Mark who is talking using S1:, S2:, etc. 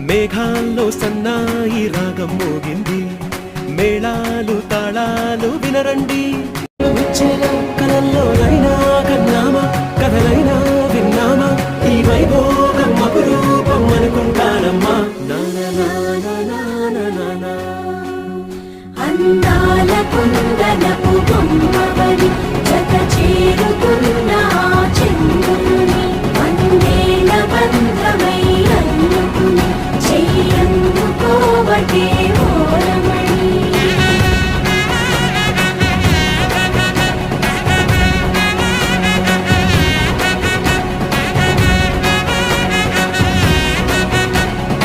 S1: మేఘాల్లో సన్నాయి రాగం మోగింది, మేళాలు తాళాలు వినరండి. కలల్లోనైనా కన్నామా, కథలైనా విన్నామా, ఈ వైభోగం అపురూపం అనుకుంటానమ్మా.
S2: అందాల కుందనపు బొమ్మవని